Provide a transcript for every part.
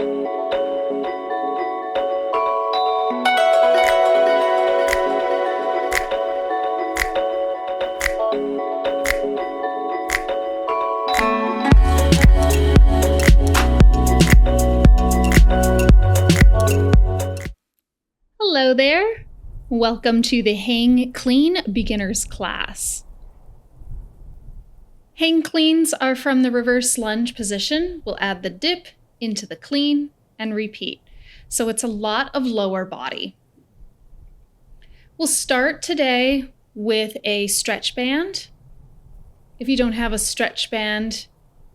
Hello there. Welcome to the Hang Clean Beginners class. Hang cleans are from the reverse lunge position. We'll add the dip into the clean and repeat. So it's a lot of lower body. We'll start today with a stretch band. If you don't have a stretch band,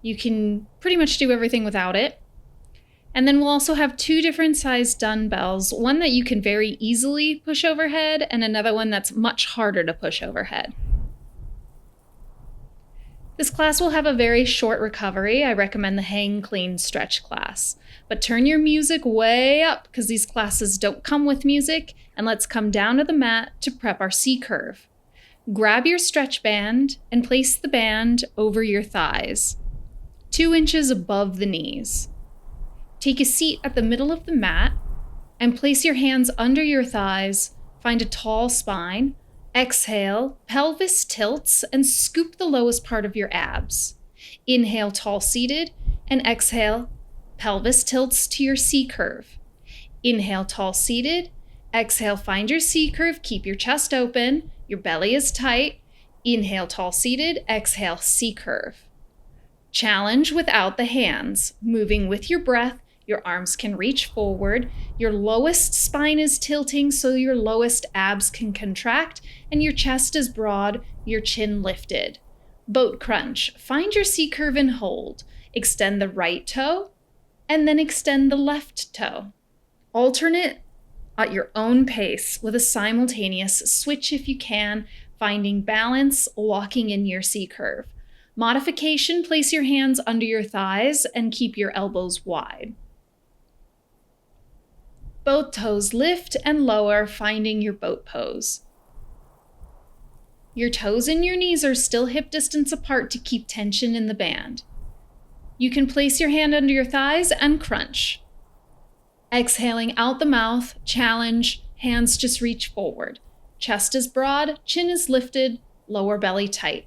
you can pretty much do everything without it. And then we'll also have two different sized dumbbells, one that you can very easily push overhead and another one that's much harder to push overhead. This class will have a very short recovery. I recommend the Hang Clean Stretch class. But turn your music way up because these classes don't come with music, and let's come down to the mat to prep our C-curve. Grab your stretch band and place the band over your thighs, 2 inches above the knees. Take a seat at the middle of the mat and place your hands under your thighs. Find a tall spine. Exhale, pelvis tilts and scoop the lowest part of your abs. Inhale, tall seated, and exhale, pelvis tilts to your C-curve. Inhale, tall seated. Exhale, find your C-curve. Keep your chest open. Your belly is tight. Inhale, tall seated. Exhale, C-curve. Challenge without the hands, moving with your breath. Your arms can reach forward, your lowest spine is tilting so your lowest abs can contract, and your chest is broad, your chin lifted. Boat crunch, find your C-curve and hold. Extend the right toe, and then extend the left toe. Alternate at your own pace with a simultaneous switch if you can, finding balance, walking in your C-curve. Modification, place your hands under your thighs and keep your elbows wide. Both toes lift and lower, finding your boat pose. Your toes and your knees are still hip distance apart to keep tension in the band. You can place your hand under your thighs and crunch. Exhaling out the mouth, challenge, hands just reach forward. Chest is broad, chin is lifted, lower belly tight.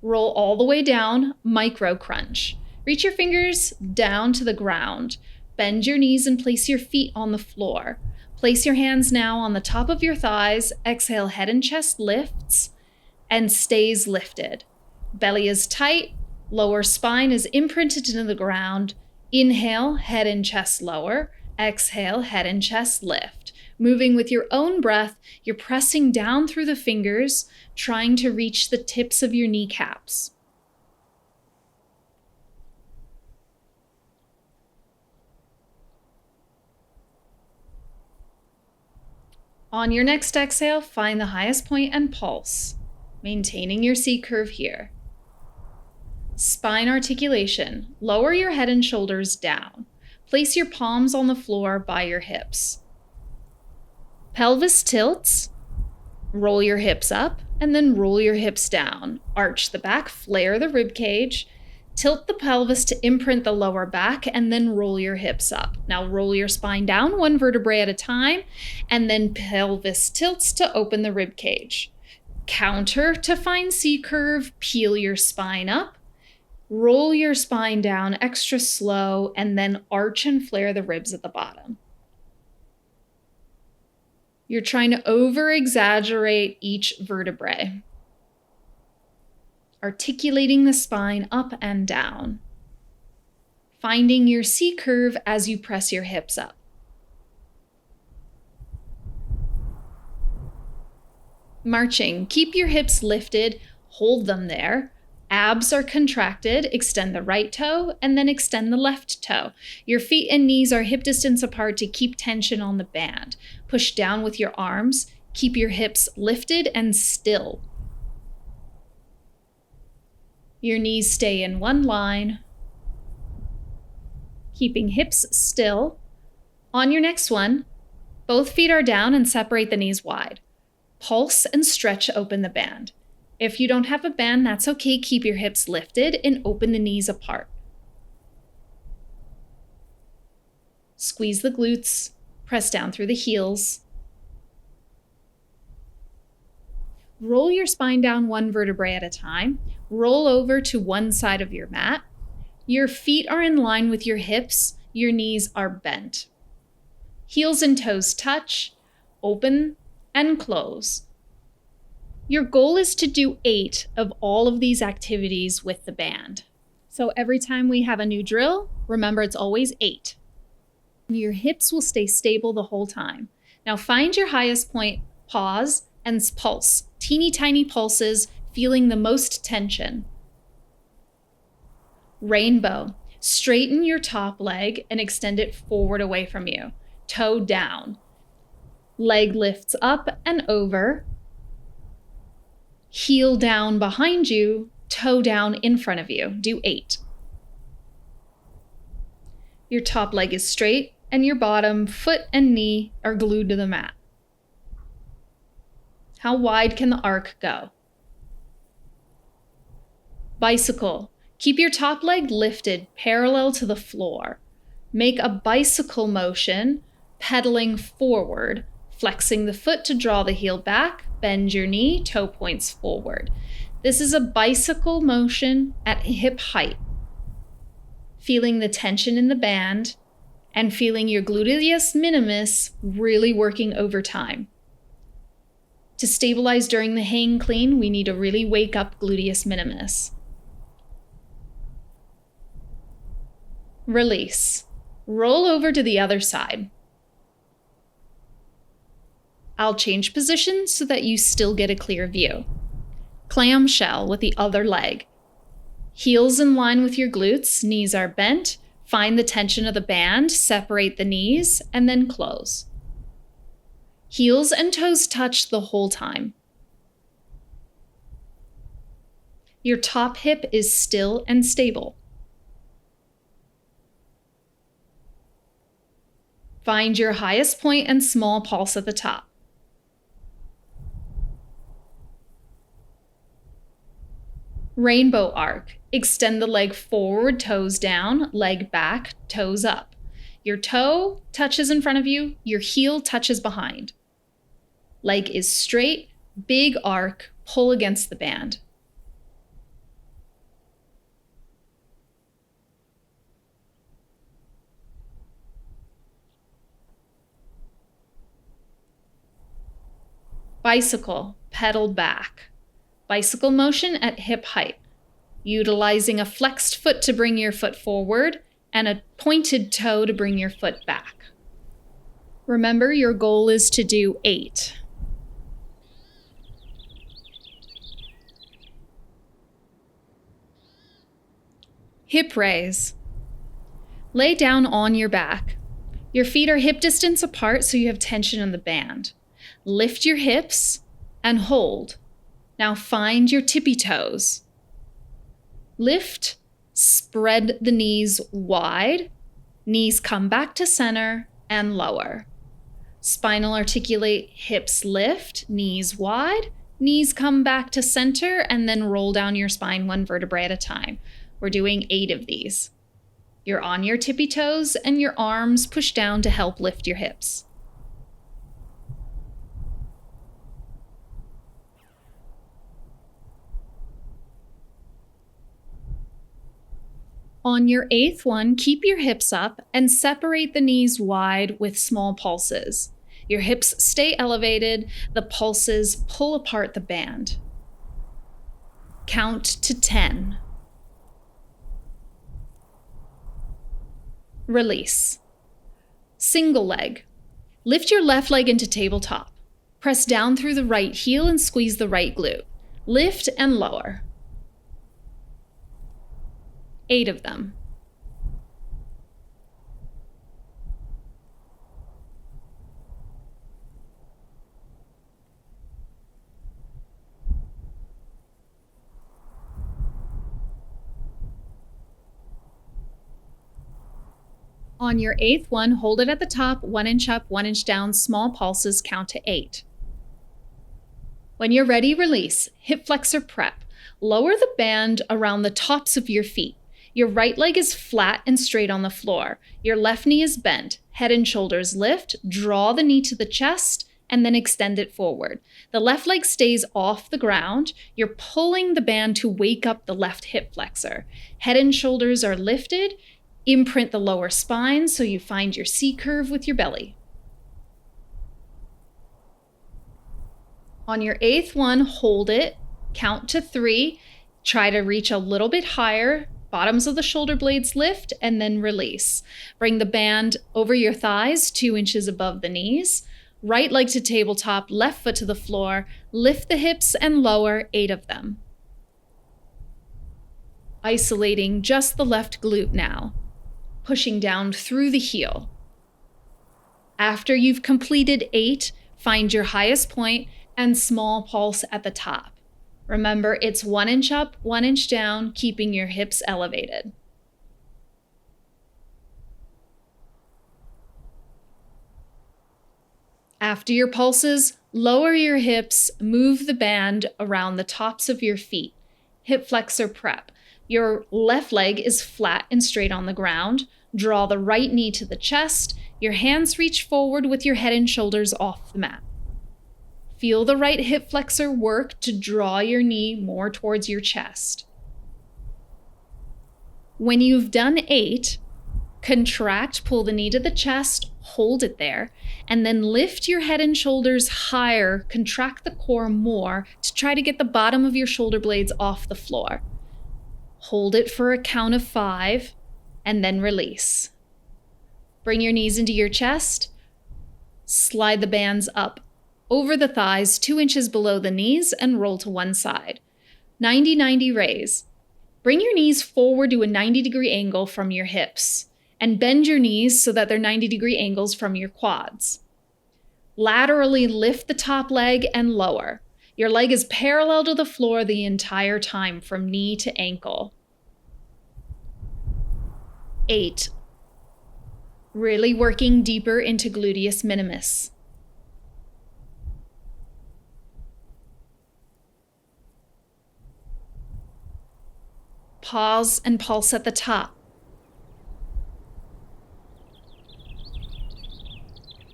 Roll all the way down, micro crunch. Reach your fingers down to the ground. Bend your knees and place your feet on the floor. Place your hands now on the top of your thighs. Exhale, head and chest lifts and stays lifted. Belly is tight. Lower spine is imprinted into the ground. Inhale, head and chest lower. Exhale, head and chest lift. Moving with your own breath, you're pressing down through the fingers, trying to reach the tips of your kneecaps. On your next exhale, find the highest point and pulse, maintaining your C-curve here. Spine articulation. Lower your head and shoulders down. Place your palms on the floor by your hips. Pelvis tilts. Roll your hips up and then roll your hips down. Arch the back, flare the rib cage. Tilt the pelvis to imprint the lower back and then roll your hips up. Now roll your spine down 1 vertebrae at a time and then pelvis tilts to open the rib cage. Counter to find C-curve, peel your spine up, roll your spine down extra slow and then arch and flare the ribs at the bottom. You're trying to over-exaggerate each vertebrae. Articulating the spine up and down. Finding your C-curve as you press your hips up. Marching, keep your hips lifted, hold them there. Abs are contracted, extend the right toe and then extend the left toe. Your feet and knees are hip distance apart to keep tension on the band. Push down with your arms, keep your hips lifted and still. Your knees stay in one line, keeping hips still. On your next one, both feet are down and separate the knees wide. Pulse and stretch open the band. If you don't have a band, that's okay. Keep your hips lifted and open the knees apart. Squeeze the glutes, press down through the heels. Roll your spine down one vertebrae at a time. Roll over to one side of your mat. Your feet are in line with your hips. Your knees are bent. Heels and toes touch, open and close. Your goal is to do 8 of all of these activities with the band. So every time we have a new drill, remember it's always 8. Your hips will stay stable the whole time. Now find your highest point, pause, and pulse. Teeny tiny pulses, feeling the most tension. Rainbow. Straighten your top leg and extend it forward away from you. Toe down. Leg lifts up and over. Heel down behind you, toe down in front of you. Do 8. Your top leg is straight and your bottom foot and knee are glued to the mat. How wide can the arc go? Bicycle. Keep your top leg lifted parallel to the floor. Make a bicycle motion, pedaling forward, flexing the foot to draw the heel back, bend your knee, toe points forward. This is a bicycle motion at hip height. Feeling the tension in the band and feeling your gluteus minimus really working over time. To stabilize during the hang clean, we need to really wake up gluteus minimus. Release. Roll over to the other side. I'll change positions so that you still get a clear view. Clamshell with the other leg. Heels in line with your glutes, knees are bent. Find the tension of the band, separate the knees, and then close. Heels and toes touch the whole time. Your top hip is still and stable. Find your highest point and small pulse at the top. Rainbow arc. Extend the leg forward, toes down, leg back, toes up. Your toe touches in front of you, your heel touches behind. Leg is straight, big arc, pull against the band. Bicycle, pedal back. Bicycle motion at hip height, utilizing a flexed foot to bring your foot forward and a pointed toe to bring your foot back. Remember, your goal is to do 8. Hip raise. Lay down on your back. Your feet are hip distance apart so you have tension in the band. Lift your hips and hold. Now find your tippy toes. Lift, spread the knees wide. Knees come back to center and lower. Spinal articulate, hips lift, knees wide. Knees come back to center and then roll down your spine one vertebrae at a time. We're doing 8 of these. You're on your tippy toes and your arms push down to help lift your hips. On your 8th one, keep your hips up and separate the knees wide with small pulses. Your hips stay elevated, the pulses pull apart the band. Count to 10. Release. Single leg. Lift your left leg into tabletop. Press down through the right heel and squeeze the right glute. Lift and lower. 8 of them. On your 8th one, hold it at the top, 1 inch up, 1 inch down, small pulses, count to 8. When you're ready, release. Hip flexor prep. Lower the band around the tops of your feet. Your right leg is flat and straight on the floor. Your left knee is bent. Head and shoulders lift. Draw the knee to the chest and then extend it forward. The left leg stays off the ground. You're pulling the band to wake up the left hip flexor. Head and shoulders are lifted. Imprint the lower spine so you find your C curve with your belly. On your 8th one, hold it. Count to 3. Try to reach a little bit higher. Bottoms of the shoulder blades lift and then release. Bring the band over your thighs, 2 inches above the knees. Right leg to tabletop, left foot to the floor. Lift the hips and lower, 8 of them. Isolating just the left glute now. Pushing down through the heel. After you've completed 8, find your highest point and small pulse at the top. Remember, it's 1 inch up, 1 inch down, keeping your hips elevated. After your pulses, lower your hips, move the band around the tops of your feet. Hip flexor prep. Your left leg is flat and straight on the ground. Draw the right knee to the chest. Your hands reach forward with your head and shoulders off the mat. Feel the right hip flexor work to draw your knee more towards your chest. When you've done 8, contract, pull the knee to the chest, hold it there, and then lift your head and shoulders higher, contract the core more to try to get the bottom of your shoulder blades off the floor. Hold it for a count of 5, and then release. Bring your knees into your chest, slide the bands up over the thighs, 2 inches below the knees, and roll to one side. 90-90 raise. Bring your knees forward to a 90-degree angle from your hips, and bend your knees so that they're 90-degree angles from your quads. Laterally lift the top leg and lower. Your leg is parallel to the floor the entire time from knee to ankle. 8. Really working deeper into gluteus minimus. Pause and pulse at the top.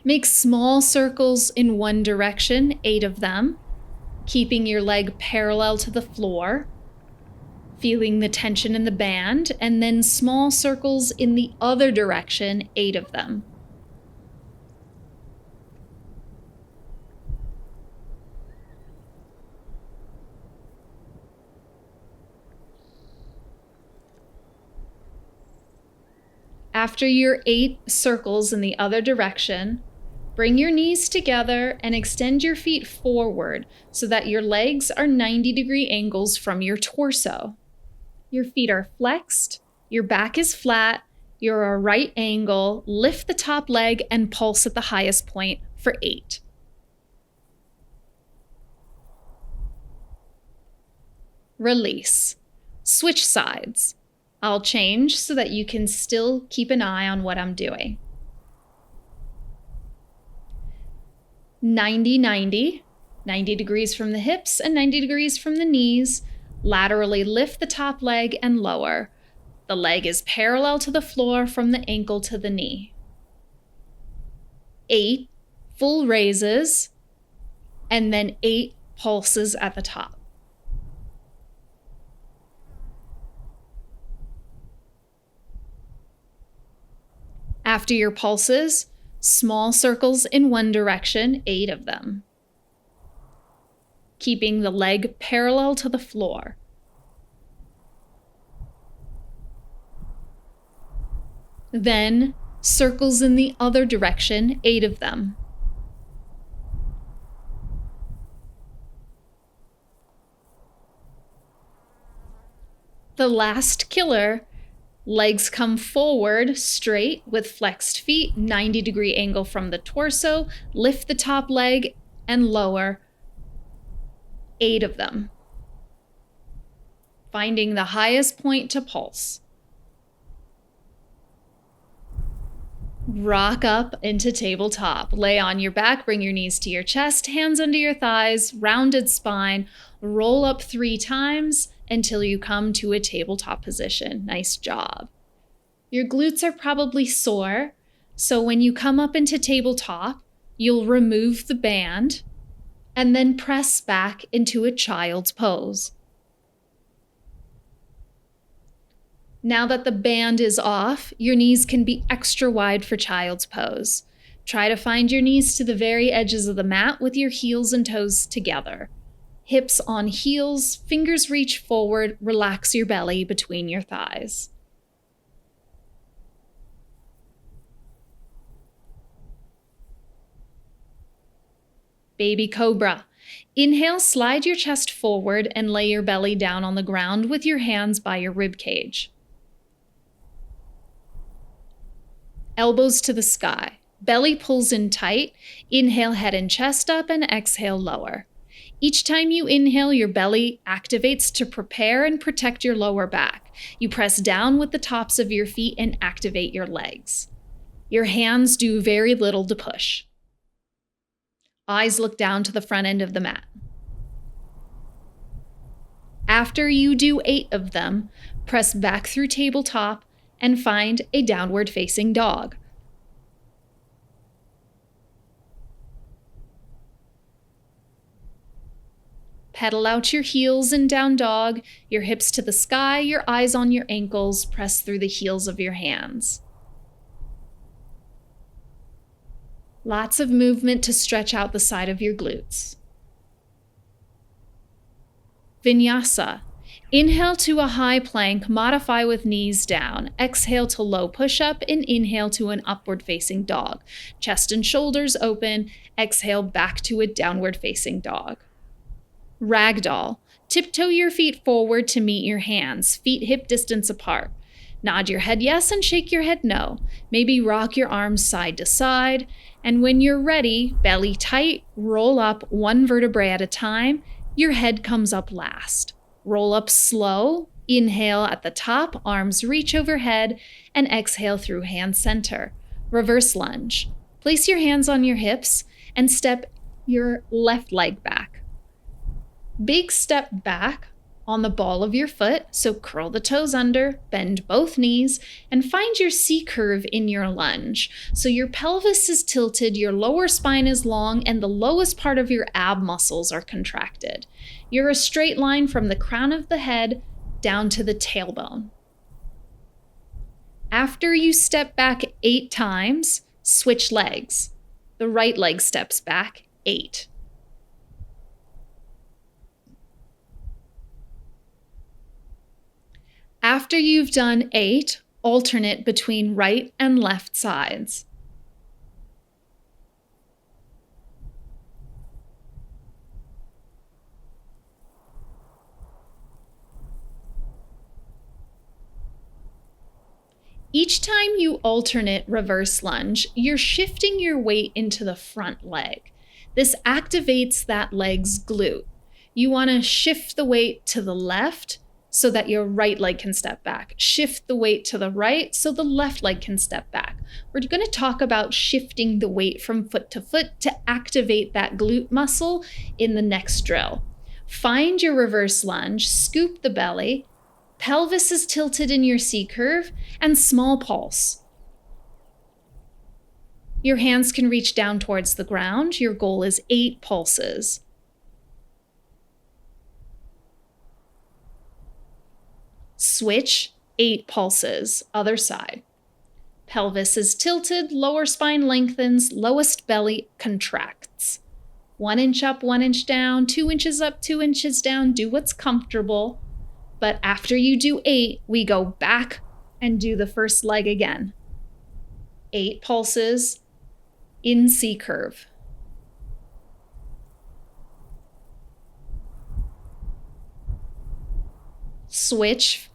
Make small circles in one direction, 8 of them, keeping your leg parallel to the floor, feeling the tension in the band, and then small circles in the other direction, 8 of them. After your 8 circles in the other direction, bring your knees together and extend your feet forward so that your legs are 90-degree angles from your torso. Your feet are flexed, your back is flat, you're a right angle, lift the top leg and pulse at the highest point for 8. Release. Switch sides. I'll change so that you can still keep an eye on what I'm doing. 90-90, 90 degrees from the hips and 90 degrees from the knees. Laterally lift the top leg and lower. The leg is parallel to the floor from the ankle to the knee. 8 full raises, and then 8 pulses at the top. After your pulses, small circles in one direction, 8 of them. Keeping the leg parallel to the floor. Then circles in the other direction, 8 of them. The last killer. Legs come forward, straight with flexed feet, 90-degree angle from the torso. Lift the top leg and lower, 8 of them. Finding the highest point to pulse. Rock up into tabletop. Lay on your back, bring your knees to your chest, hands under your thighs, rounded spine. Roll up 3 times until you come to a tabletop position. Nice job. Your glutes are probably sore, so when you come up into tabletop, you'll remove the band and then press back into a child's pose. Now that the band is off, your knees can be extra wide for child's pose. Try to find your knees to the very edges of the mat with your heels and toes together. Hips on heels, fingers reach forward, relax your belly between your thighs. Baby Cobra. Inhale, slide your chest forward and lay your belly down on the ground with your hands by your rib cage. Elbows to the sky. Belly pulls in tight. Inhale, head and chest up, and exhale, lower. Each time you inhale, your belly activates to prepare and protect your lower back. You press down with the tops of your feet and activate your legs. Your hands do very little to push. Eyes look down to the front end of the mat. After you do 8 of them, press back through tabletop and find a downward facing dog. Pedal out your heels in down dog, your hips to the sky, your eyes on your ankles, press through the heels of your hands. Lots of movement to stretch out the side of your glutes. Vinyasa. Inhale to a high plank, modify with knees down. Exhale to low push-up and inhale to an upward facing dog. Chest and shoulders open, exhale back to a downward facing dog. Ragdoll. Tiptoe your feet forward to meet your hands, feet hip distance apart. Nod your head yes and shake your head no. Maybe rock your arms side to side. And when you're ready, belly tight, roll up one vertebrae at a time. Your head comes up last. Roll up slow. Inhale at the top, arms reach overhead, and exhale through hand center. Reverse lunge. Place your hands on your hips and step your left leg back. Big step back on the ball of your foot, so curl the toes under, bend both knees, and find your C curve in your lunge. So your pelvis is tilted, your lower spine is long, and the lowest part of your ab muscles are contracted. You're a straight line from the crown of the head down to the tailbone. After you step back 8 times, switch legs. The right leg steps back 8. After you've done 8, alternate between right and left sides. Each time you alternate reverse lunge, you're shifting your weight into the front leg. This activates that leg's glute. You want to shift the weight to the left so that your right leg can step back. Shift the weight to the right so the left leg can step back. We're going to talk about shifting the weight from foot to foot to activate that glute muscle in the next drill. Find your reverse lunge, scoop the belly, pelvis is tilted in your C curve, and small pulse. Your hands can reach down towards the ground. Your goal is 8 pulses. Switch, 8 pulses, other side. Pelvis is tilted, lower spine lengthens, lowest belly contracts. 1 inch up, 1 inch down, 2 inches up, 2 inches down. Do what's comfortable. But after you do 8, we go back and do the first leg again. 8 pulses in C curve. Switch,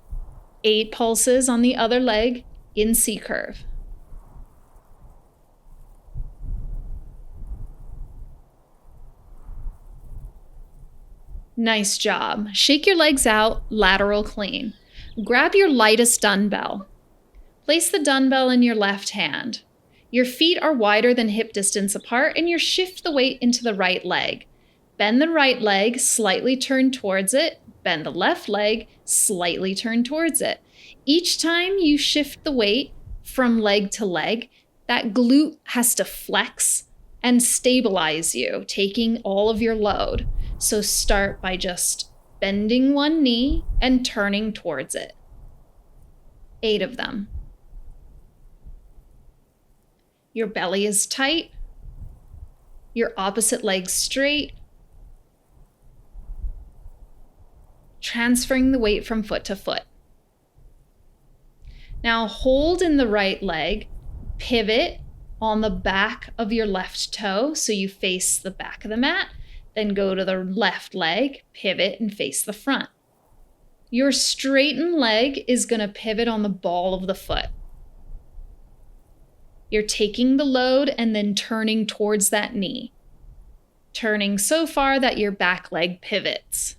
8 pulses on the other leg in C curve. Nice job. Shake your legs out, lateral clean. Grab your lightest dumbbell. Place the dumbbell in your left hand. Your feet are wider than hip distance apart, and you shift the weight into the right leg. Bend the right leg, slightly turn towards it, Bend the left leg, slightly turn towards it. Each time you shift the weight from leg to leg, that glute has to flex and stabilize you, taking all of your load. So start by just bending one knee and turning towards it. 8 of them. Your belly is tight. Your opposite leg straight. Transferring the weight from foot to foot. Now hold in the right leg, pivot on the back of your left toe so you face the back of the mat, then go to the left leg, pivot and face the front. Your straightened leg is going to pivot on the ball of the foot. You're taking the load and then turning towards that knee, turning so far that your back leg pivots.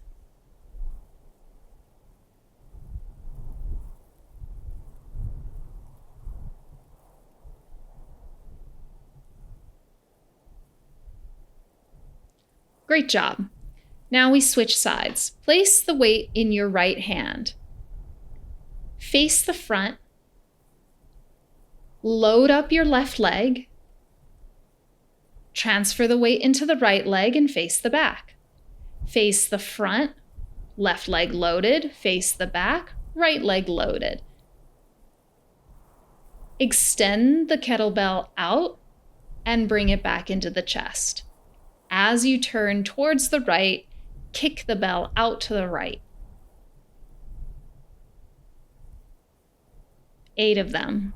Great job. Now we switch sides. Place the weight in your right hand. Face the front. Load up your left leg. Transfer the weight into the right leg and face the back. Face the front, left leg loaded, face the back, right leg loaded. Extend the kettlebell out and bring it back into the chest. As you turn towards the right, kick the bell out to the right. 8 of them.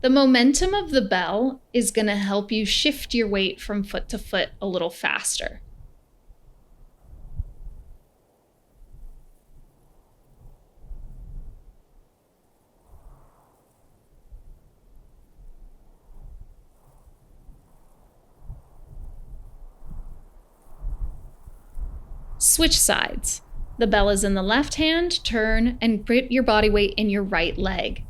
The momentum of the bell is going to help you shift your weight from foot to foot a little faster. Switch sides. The bell is in the left hand, turn and put your body weight in your right leg.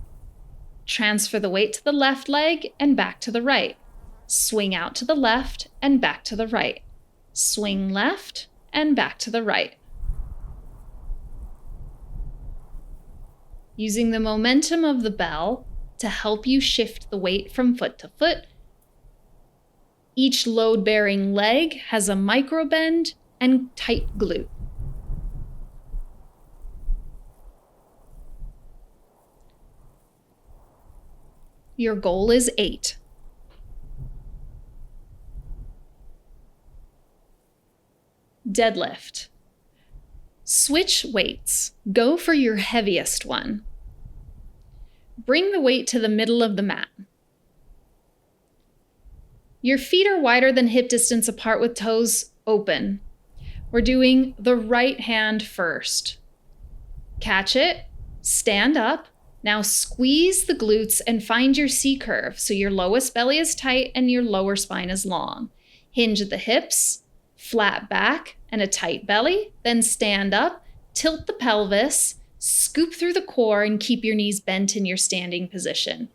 Transfer the weight to the left leg and back to the right. Swing out to the left and back to the right. Swing left and back to the right. Using the momentum of the bell to help you shift the weight from foot to foot. Each load-bearing leg has a micro bend and tight glute. Your goal is 8. Deadlift. Switch weights. Go for your heaviest one. Bring the weight to the middle of the mat. Your feet are wider than hip distance apart with toes open. We're doing the right hand first. Catch it, stand up. Now squeeze the glutes and find your C curve so your lowest belly is tight and your lower spine is long. Hinge at the hips, flat back and a tight belly, then stand up, tilt the pelvis, scoop through the core and keep your knees bent in your standing position.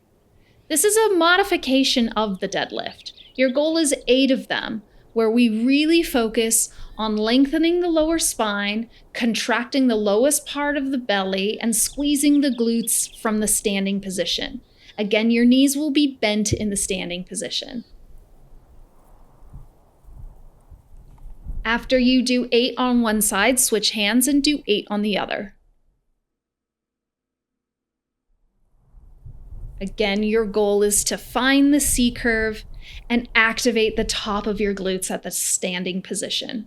This is a modification of the deadlift. Your goal is 8 of them, where we really focus on lengthening the lower spine, contracting the lowest part of the belly, and squeezing the glutes from the standing position. Again, your knees will be bent in the standing position. After you do 8 on one side, switch hands and do 8 on the other. Again, your goal is to find the C curve and activate the top of your glutes at the standing position.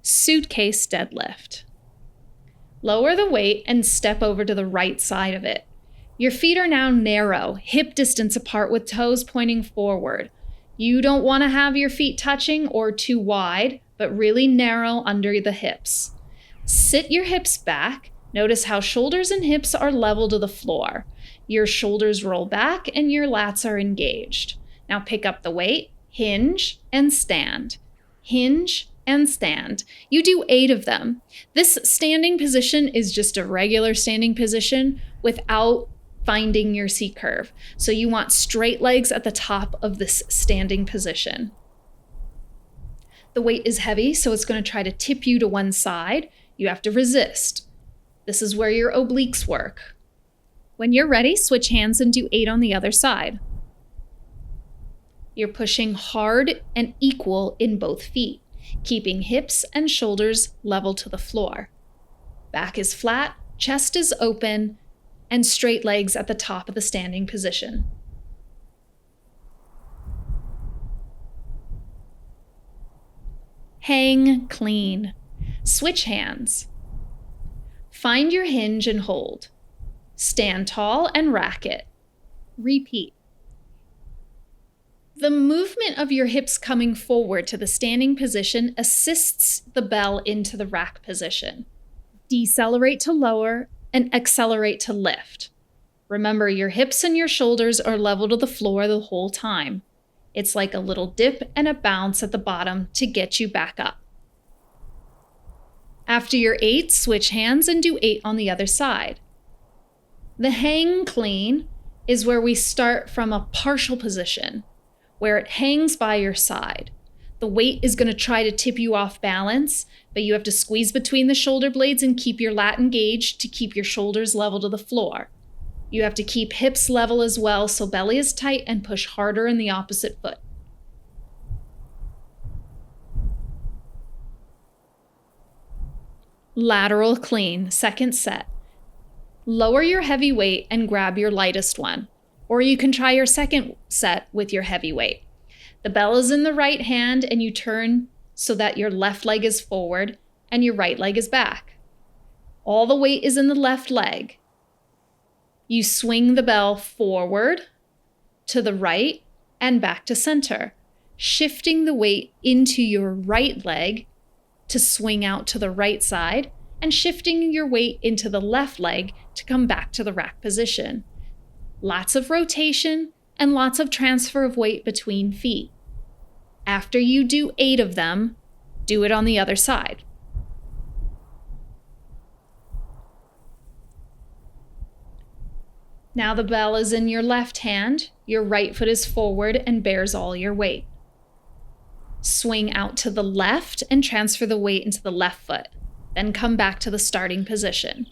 Suitcase deadlift. Lower the weight and step over to the right side of it. Your feet are now narrow, hip distance apart with toes pointing forward. You don't want to have your feet touching or too wide, but really narrow under the hips. Sit your hips back. Notice how shoulders and hips are level to the floor. Your shoulders roll back and your lats are engaged. Now pick up the weight, hinge and stand. Hinge and stand. You do 8 of them. This standing position is just a regular standing position without finding your C curve. So you want straight legs at the top of this standing position. The weight is heavy, so it's going to try to tip you to one side. You have to resist. This is where your obliques work. When you're ready, switch hands and do 8 on the other side. You're pushing hard and equal in both feet, keeping hips and shoulders level to the floor. Back is flat, chest is open, and straight legs at the top of the standing position. Hang clean. Switch hands. Find your hinge and hold. Stand tall and rack it. Repeat. The movement of your hips coming forward to the standing position assists the bell into the rack position. Decelerate to lower and accelerate to lift. Remember, your hips and your shoulders are level to the floor the whole time. It's like a little dip and a bounce at the bottom to get you back up. After your 8, switch hands and do 8 on the other side. The hang clean is where we start from a partial position, where it hangs by your side. The weight is going to try to tip you off balance, but you have to squeeze between the shoulder blades and keep your lat engaged to keep your shoulders level to the floor. You have to keep hips level as well, so belly is tight and push harder in the opposite foot. Lateral clean, second set. Lower your heavy weight and grab your lightest one, or you can try your second set with your heavy weight. The bell is in the right hand and you turn so that your left leg is forward and your right leg is back. All the weight is in the left leg. You swing the bell forward, to the right, and back to center, shifting the weight into your right leg to swing out to the right side, and shifting your weight into the left leg to come back to the rack position. Lots of rotation and lots of transfer of weight between feet. After you do 8 of them, do it on the other side. Now the bell is in your left hand, your right foot is forward and bears all your weight. Swing out to the left and transfer the weight into the left foot, then come back to the starting position.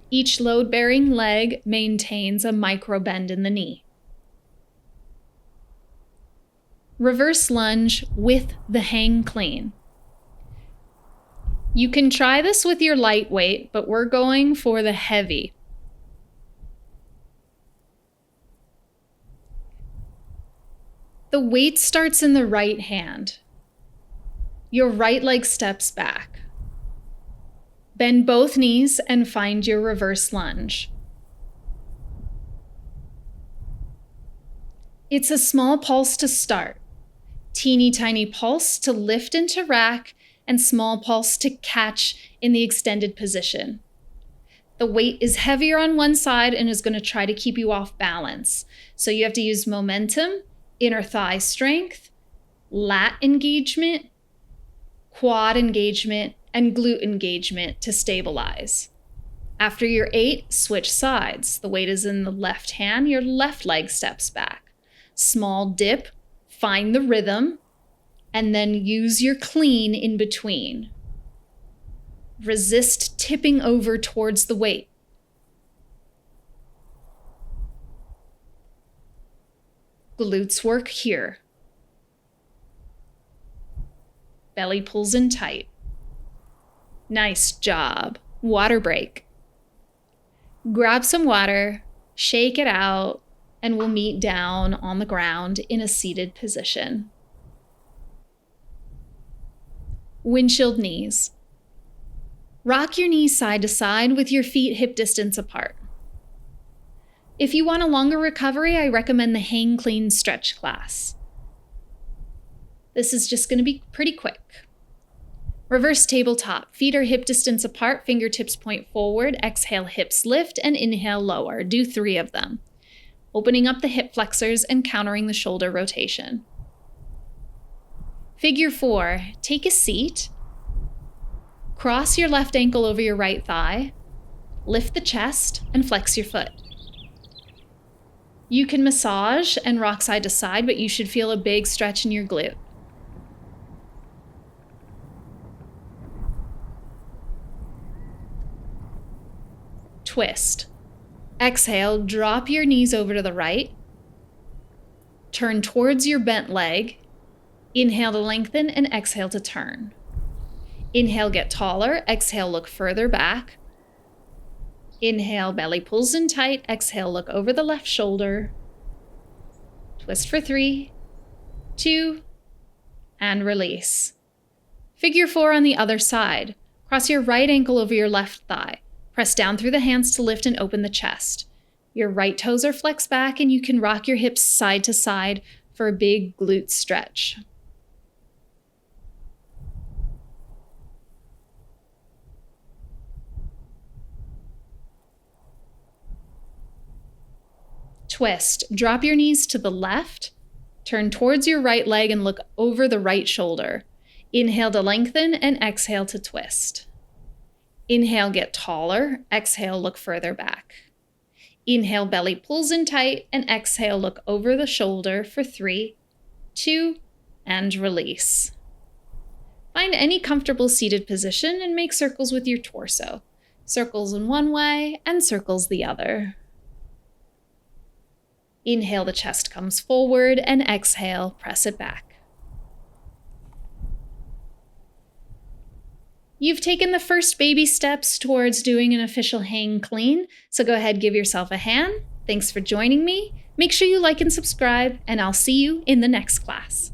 Each load-bearing leg maintains a micro bend in the knee. Reverse lunge with the hang clean. You can try this with your light weight, but we're going for the heavy. The weight starts in the right hand. Your right leg steps back. Bend both knees and find your reverse lunge. It's a small pulse to start, teeny tiny pulse to lift into rack, and small pulse to catch in the extended position. The weight is heavier on one side and is going to try to keep you off balance. So you have to use momentum, inner thigh strength, lat engagement, quad engagement, and glute engagement to stabilize. After your 8, switch sides. The weight is in the left hand, your left leg steps back. Small dip, find the rhythm, and then use your clean in between. Resist tipping over towards the weight. Glutes work here. Belly pulls in tight. Nice job. Water break. Grab some water, shake it out, and we'll meet down on the ground in a seated position. Windshield knees. Rock your knees side to side with your feet hip distance apart. If you want a longer recovery, I recommend the hang clean stretch class. This is just going to be pretty quick. Reverse tabletop. Feet are hip distance apart, fingertips point forward. Exhale, hips lift, and inhale, lower. Do 3 of them. Opening up the hip flexors and countering the shoulder rotation. Figure 4. Take a seat. Cross your left ankle over your right thigh. Lift the chest and flex your foot. You can massage and rock side to side, but you should feel a big stretch in your glute. Twist. Exhale, drop your knees over to the right. Turn towards your bent leg. Inhale to lengthen and exhale to turn. Inhale, get taller. Exhale, look further back. Inhale, belly pulls in tight. Exhale, look over the left shoulder. Twist for 3, 2, and release. Figure 4 on the other side. Cross your right ankle over your left thigh. Press down through the hands to lift and open the chest. Your right toes are flexed back and you can rock your hips side to side for a big glute stretch. Twist. Drop your knees to the left. Turn towards your right leg and look over the right shoulder. Inhale to lengthen and exhale to twist. Inhale, get taller. Exhale, look further back. Inhale, belly pulls in tight, and exhale, look over the shoulder for 3, 2, and release. Find any comfortable seated position and make circles with your torso. Circles in one way and circles the other. Inhale, the chest comes forward, and exhale, press it back. You've taken the first baby steps towards doing an official hang clean, so go ahead, give yourself a hand. Thanks for joining me. Make sure you like and subscribe, and I'll see you in the next class.